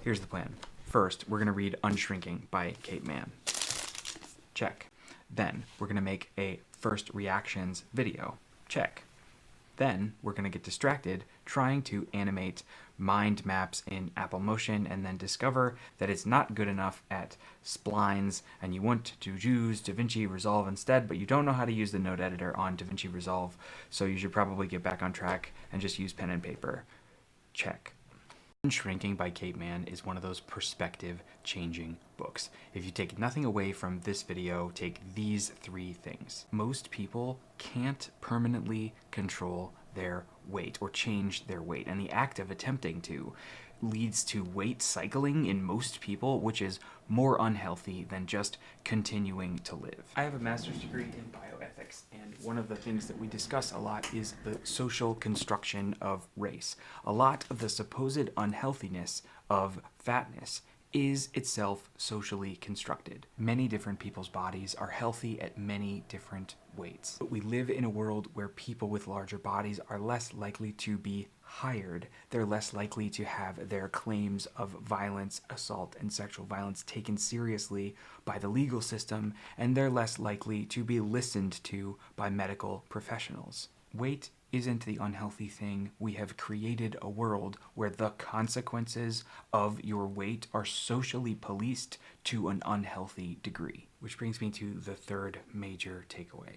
Here's the plan. First, we're going to read Unshrinking by Kate Manne. Check. Then, we're going to make a first reactions video. Check. Then, we're going to get distracted trying to animate mind maps in Apple Motion and then discover that it's not good enough at splines and you want to use DaVinci Resolve instead, but you don't know how to use the node editor on DaVinci Resolve, so you should probably get back on track and just use pen and paper. Check. Unshrinking by Kate Manne is one of those perspective-changing books. If you take nothing away from this video, take these 3 things. Most people can't permanently control their weight or change their weight, and the act of attempting to leads to weight cycling in most people, which is more unhealthy than just continuing to live. I have a master's degree in bioethics, and one of the things that we discuss a lot is the social construction of race. A lot of the supposed unhealthiness of fatness is itself socially constructed. Many different people's bodies are healthy at many different weights. But we live in a world where people with larger bodies are less likely to be hired. They're less likely to have their claims of violence, assault, and sexual violence taken seriously by the legal system, and they're less likely to be listened to by medical professionals. Weight isn't the unhealthy thing. We have created a world where the consequences of your weight are socially policed to an unhealthy degree. Which brings me to the third major takeaway.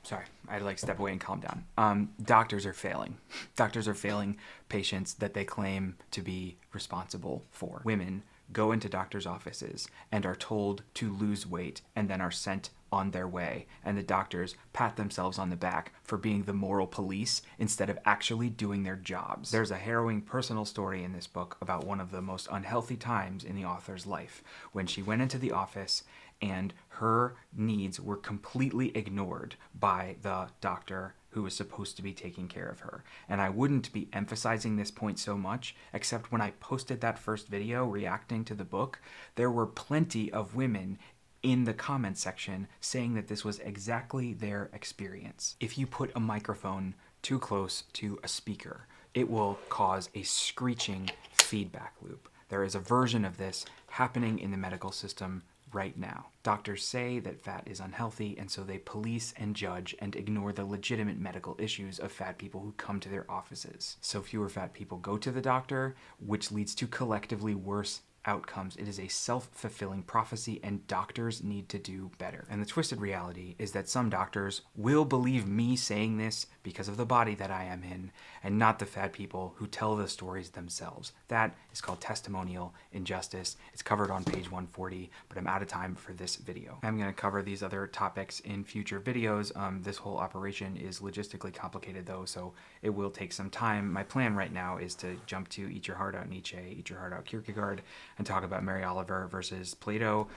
Sorry, I had to step away and calm down. Doctors are failing. Doctors are failing patients that they claim to be responsible for. Women go into doctors' offices and are told to lose weight and then are sent on their way, and the doctors pat themselves on the back for being the moral police instead of actually doing their jobs. There's a harrowing personal story in this book about one of the most unhealthy times in the author's life, when she went into the office and her needs were completely ignored by the doctor who was supposed to be taking care of her. And I wouldn't be emphasizing this point so much, except when I posted that first video reacting to the book, there were plenty of women in the comment section saying that this was exactly their experience. If you put a microphone too close to a speaker, it will cause a screeching feedback loop. There is a version of this happening in the medical system right now. Doctors say that fat is unhealthy, and so they police and judge and ignore the legitimate medical issues of fat people who come to their offices. So fewer fat people go to the doctor, which leads to collectively worse outcomes. It is a self-fulfilling prophecy, and doctors need to do better. And the twisted reality is that some doctors will believe me saying this because of the body that I am in, and not the fat people who tell the stories themselves. That is called testimonial injustice. It's covered on page 140, but I'm out of time for this video. I'm going to cover these other topics in future videos. This whole operation is logistically complicated though, so it will take some time. My plan right now is to jump to Eat Your Heart Out Nietzsche, Eat Your Heart Out Kierkegaard, and talk about Mary Oliver versus Plato.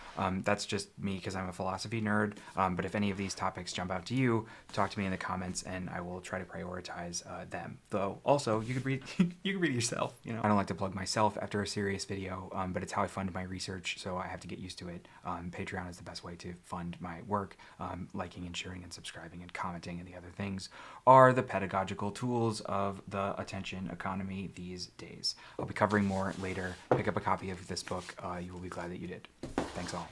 That's just me because I'm a philosophy nerd, but if any of these topics jump out to you, talk to me in the comments and I will try to prioritize them. Though also, you could read you can read it yourself. You know, I don't like to plug myself after a serious video, but it's how I fund my research, so I have to get used to it. Patreon is the best way to fund my work. Liking and sharing and subscribing and commenting and the other things are the pedagogical tools of the attention economy these days. I'll be covering more later. Pick up a copy of this book. You will be glad that you did. Thanks all.